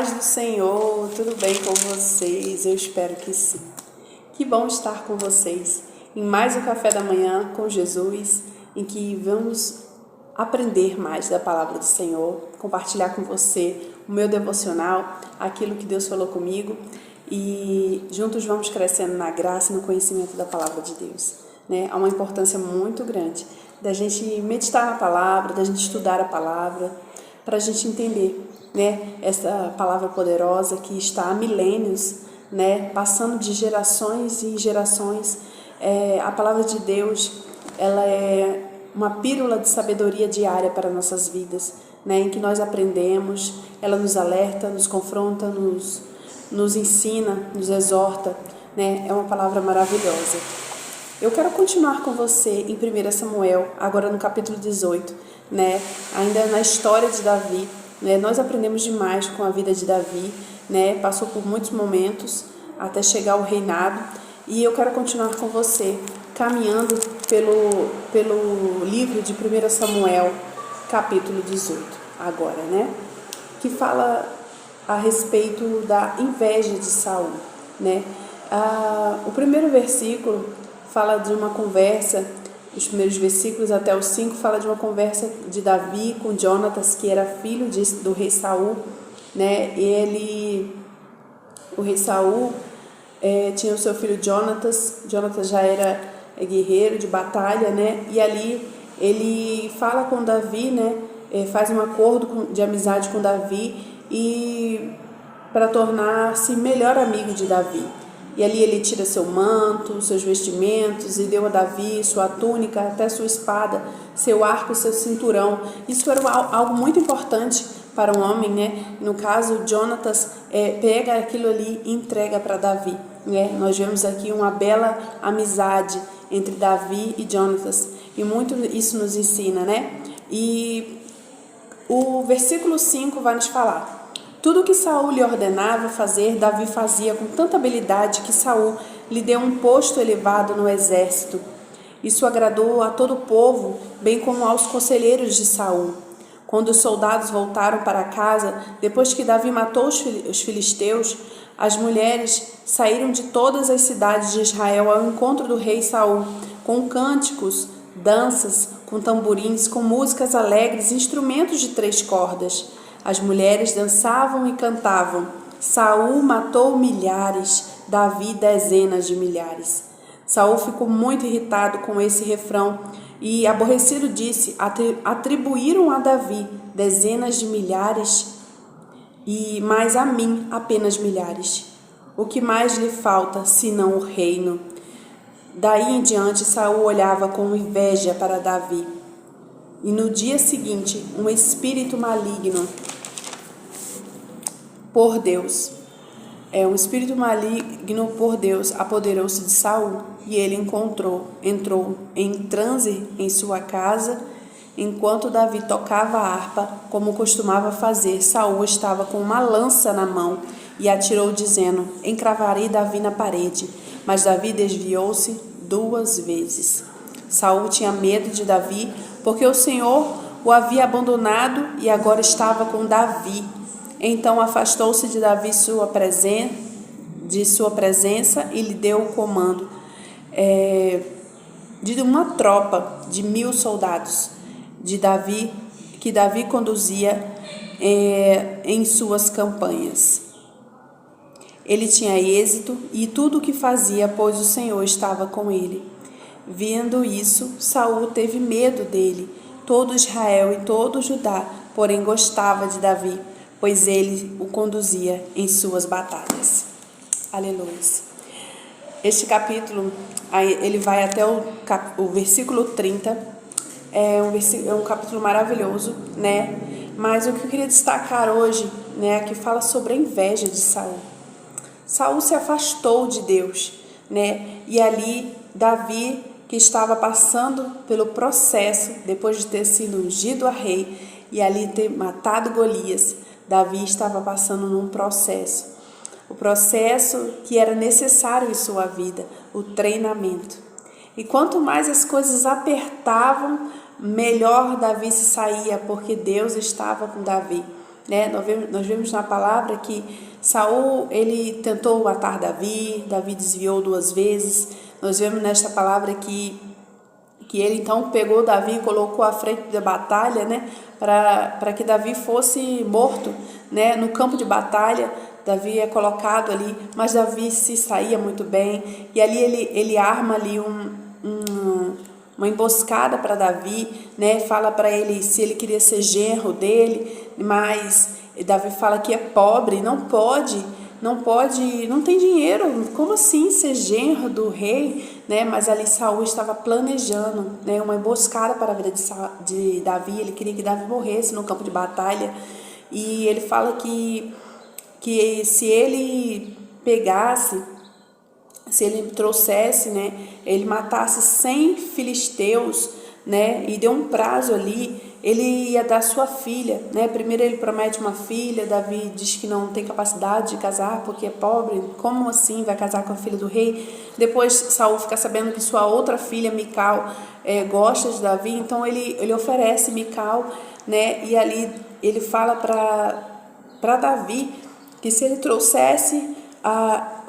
paz do Senhor, tudo bem com vocês? Eu espero que sim. Que bom estar com vocês em mais um Café da Manhã com Jesus, em que vamos aprender mais da Palavra do Senhor, compartilhar com você o meu devocional, aquilo que Deus falou comigo e juntos vamos crescendo na graça e no conhecimento da Palavra de Deus. Há uma importância muito grande da gente meditar na Palavra, da gente estudar a Palavra, para a gente entender essa palavra poderosa que está há milênios, passando de gerações em gerações. A palavra de Deus, ela é uma pílula de sabedoria diária para nossas vidas, em que nós aprendemos, ela nos alerta, nos confronta, nos ensina, nos exorta, É uma palavra maravilhosa. Eu quero continuar com você em 1 Samuel, agora no capítulo 18, ainda na história de Davi. Nós aprendemos demais com a vida de Davi, passou por muitos momentos até chegar ao reinado, e eu quero continuar com você, caminhando pelo livro de 1 Samuel, capítulo 18, agora, que fala a respeito da inveja de Saul, O primeiro versículo fala de uma conversa. Os primeiros versículos até os 5 fala de uma conversa de Davi com Jonatas, que era filho do rei Saul, O rei Saul tinha o seu filho Jonatas. Jonatas já era guerreiro de batalha, E ali ele fala com Davi, Faz um acordo de amizade com Davi e para tornar-se melhor amigo de Davi. E ali ele tira seu manto, seus vestimentos, e deu a Davi sua túnica, até sua espada, seu arco, seu cinturão. Isso era algo muito importante para um homem, No caso, Jonatas pega aquilo ali e entrega para Davi, Nós vemos aqui uma bela amizade entre Davi e Jonatas, e muito isso nos ensina, E o versículo 5 vai nos falar: tudo o que Saul lhe ordenava fazer, Davi fazia com tanta habilidade que Saul lhe deu um posto elevado no exército. Isso agradou a todo o povo, bem como aos conselheiros de Saul. Quando os soldados voltaram para casa, depois que Davi matou os filisteus, as mulheres saíram de todas as cidades de Israel ao encontro do rei Saul, com cânticos, danças, com tamborins, com músicas alegres, instrumentos de 3 cordas. As mulheres dançavam e cantavam: Saul matou milhares, Davi dezenas de milhares. Saul ficou muito irritado com esse refrão e, aborrecido, disse: atribuíram a Davi dezenas de milhares, mas a mim apenas milhares. O que mais lhe falta, senão o reino? Daí em diante, Saul olhava com inveja para Davi. E no dia seguinte, um espírito maligno por Deus, apoderou-se de Saul, e ele entrou em transe em sua casa. Enquanto Davi tocava a harpa, como costumava fazer, Saul estava com uma lança na mão e atirou, dizendo: encravarei Davi na parede. Mas Davi desviou-se 2 vezes. Saul tinha medo de Davi, porque o Senhor o havia abandonado e agora estava com Davi. Então afastou-se de Davi de sua presença e lhe deu o comando de uma tropa de 1000 soldados de Davi, que Davi conduzia em suas campanhas. Ele tinha êxito e tudo o que fazia, pois o Senhor estava com ele. Vendo isso, Saul teve medo dele. Todo Israel e todo Judá, porém, gostava de Davi, pois ele o conduzia em suas batalhas. Aleluia. Este capítulo, ele vai até o versículo 30. É um capítulo maravilhoso, Mas o que eu queria destacar hoje, que fala sobre a inveja de Saul. Saul se afastou de Deus, E ali Davi, que estava passando pelo processo, depois de ter sido ungido a rei e ali ter matado Golias, Davi estava passando num processo. O processo que era necessário em sua vida, o treinamento. E quanto mais as coisas apertavam, melhor Davi se saía, porque Deus estava com Davi. né? Nós vemos na palavra que Saul, ele tentou matar Davi, Davi desviou 2 vezes. Nós vemos nesta palavra que ele então pegou Davi e colocou à frente da batalha, né? Para que Davi fosse morto, né? No campo de batalha, Davi é colocado ali, mas Davi se saía muito bem, e ali ele arma ali uma emboscada para Davi, né? Fala para ele se ele queria ser genro dele, mas Davi fala que é pobre, não pode, não tem dinheiro, como assim ser genro do rei, né? Mas ali Saul estava planejando, né, uma emboscada para a vida de Davi. Ele queria que Davi morresse no campo de batalha, e ele fala que se ele pegasse, se ele trouxesse, né, ele matasse 100 filisteus, né, e deu um prazo ali, ele ia dar sua filha, né? Primeiro ele promete uma filha, Davi diz que não tem capacidade de casar porque é pobre, como assim vai casar com a filha do rei? Depois Saul fica sabendo que sua outra filha, Mical, gosta de Davi, então ele oferece Mical, né? E ali ele fala para Davi que se ele trouxesse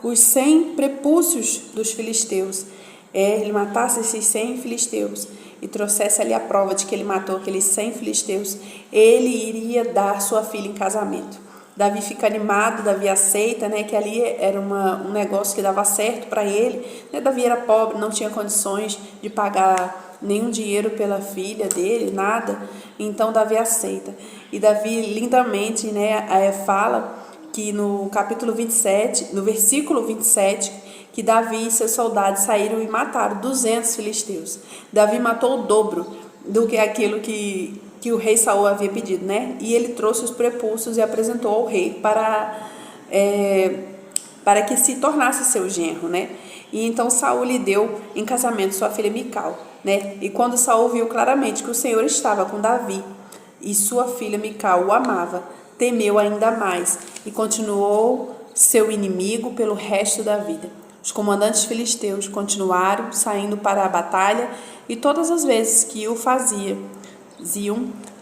os 100 prepúcios dos filisteus, ele matasse esses 100 filisteus e trouxesse ali a prova de que ele matou aqueles 100 filisteus, ele iria dar sua filha em casamento. Davi fica animado, Davi aceita, né, que ali era um negócio que dava certo para ele, né? Davi era pobre, não tinha condições de pagar nenhum dinheiro pela filha dele, nada, então Davi aceita. E Davi lindamente, né, fala que no capítulo 27, no versículo 27, que Davi e seus soldados saíram e mataram 200 filisteus. Davi matou o dobro do que aquilo que o rei Saul havia pedido, né? E ele trouxe os prepúcios e apresentou ao rei para que se tornasse seu genro, né? E então Saul lhe deu em casamento sua filha Mical, né? E quando Saul viu claramente que o Senhor estava com Davi e sua filha Mical o amava, temeu ainda mais e continuou seu inimigo pelo resto da vida. Os comandantes filisteus continuaram saindo para a batalha, e todas as vezes que o faziam,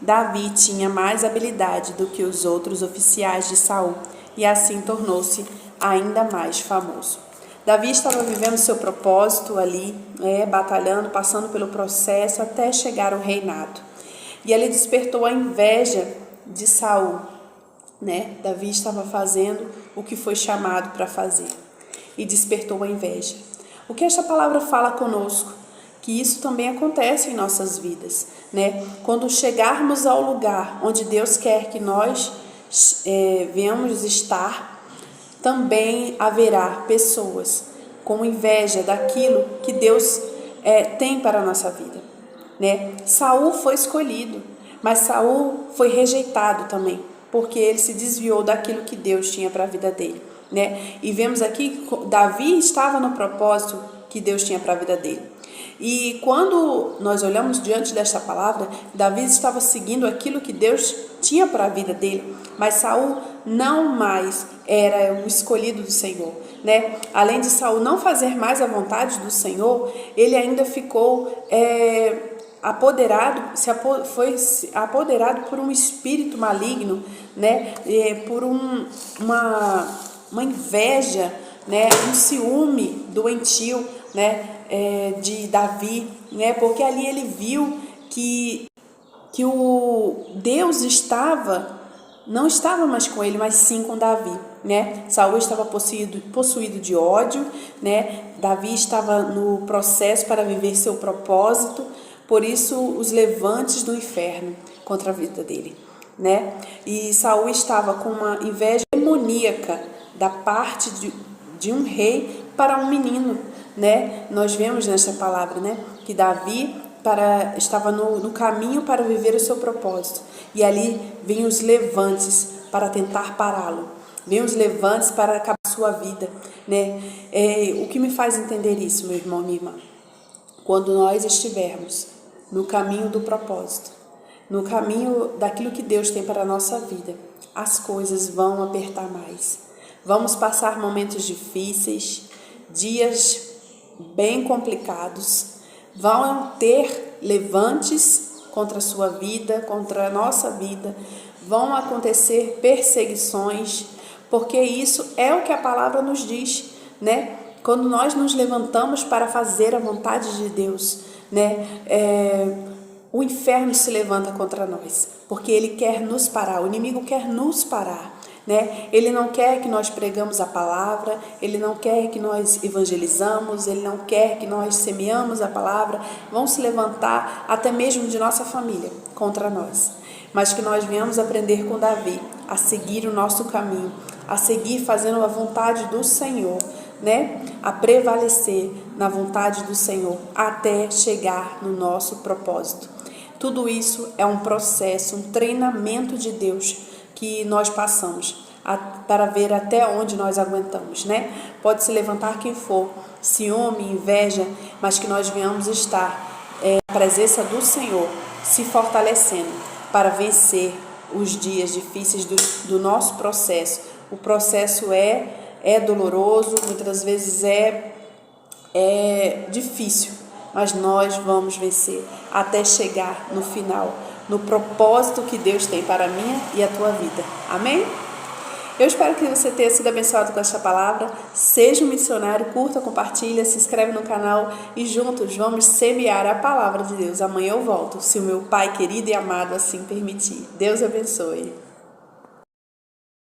Davi tinha mais habilidade do que os outros oficiais de Saul, e assim tornou-se ainda mais famoso. Davi estava vivendo seu propósito ali, batalhando, passando pelo processo até chegar ao reinado. E ele despertou a inveja de Saul, né? Davi estava fazendo o que foi chamado para fazer e despertou a inveja. O que esta palavra fala conosco? Que isso também acontece em nossas vidas, né? Quando chegarmos ao lugar onde Deus quer que nós venhamos estar, também haverá pessoas com inveja daquilo que Deus tem para a nossa vida, né? Saul foi escolhido, mas Saul foi rejeitado também, porque ele se desviou daquilo que Deus tinha para a vida dele, né? E vemos aqui que Davi estava no propósito que Deus tinha para a vida dele. E quando nós olhamos diante desta palavra, Davi estava seguindo aquilo que Deus tinha para a vida dele, mas Saul não mais era o escolhido do Senhor, né? Além de Saul não fazer mais a vontade do Senhor, ele ainda ficou foi apoderado por um espírito maligno, né? Por uma inveja, né? Um ciúme doentio, né? De Davi, né? Porque ali ele viu que o Deus não estava mais com ele, mas sim com Davi, né? Saul estava possuído de ódio, né? Davi estava no processo para viver seu propósito, por isso os levantes do inferno contra a vida dele, né? E Saul estava com uma inveja demoníaca da parte de um rei para um menino, né? Nós vemos nesta palavra, né, que Davi estava no caminho para viver o seu propósito, e ali vem os levantes para tentar pará-lo, vem os levantes para acabar a sua vida, né? O que me faz entender isso, meu irmão, minha irmã? Quando nós estivermos no caminho do propósito, no caminho daquilo que Deus tem para a nossa vida, as coisas vão apertar mais. Vamos passar momentos difíceis, dias bem complicados, vão ter levantes contra a sua vida, contra a nossa vida, vão acontecer perseguições, porque isso é o que a palavra nos diz, né? Quando nós nos levantamos para fazer a vontade de Deus, né? O inferno se levanta contra nós, porque ele quer nos parar, o inimigo quer nos parar, né? Ele não quer que nós pregamos a palavra, ele não quer que nós evangelizamos, ele não quer que nós semeamos a palavra. Vão se levantar até mesmo de nossa família contra nós, mas que nós venhamos aprender com Davi a seguir o nosso caminho, a seguir fazendo a vontade do Senhor, né? A prevalecer na vontade do Senhor até chegar no nosso propósito. Tudo isso é um processo, um treinamento de Deus que nós passamos para ver até onde nós aguentamos, né? Pode se levantar quem for, ciúme, inveja, mas que nós venhamos estar na presença do Senhor, se fortalecendo para vencer os dias difíceis do nosso processo. O processo é doloroso, muitas vezes é difícil, mas nós vamos vencer até chegar no final, no propósito que Deus tem para a minha e a tua vida. Amém? Eu espero que você tenha sido abençoado com esta palavra. Seja um missionário, curta, compartilha, se inscreve no canal e juntos vamos semear a palavra de Deus. Amanhã eu volto, se o meu Pai querido e amado assim permitir. Deus abençoe.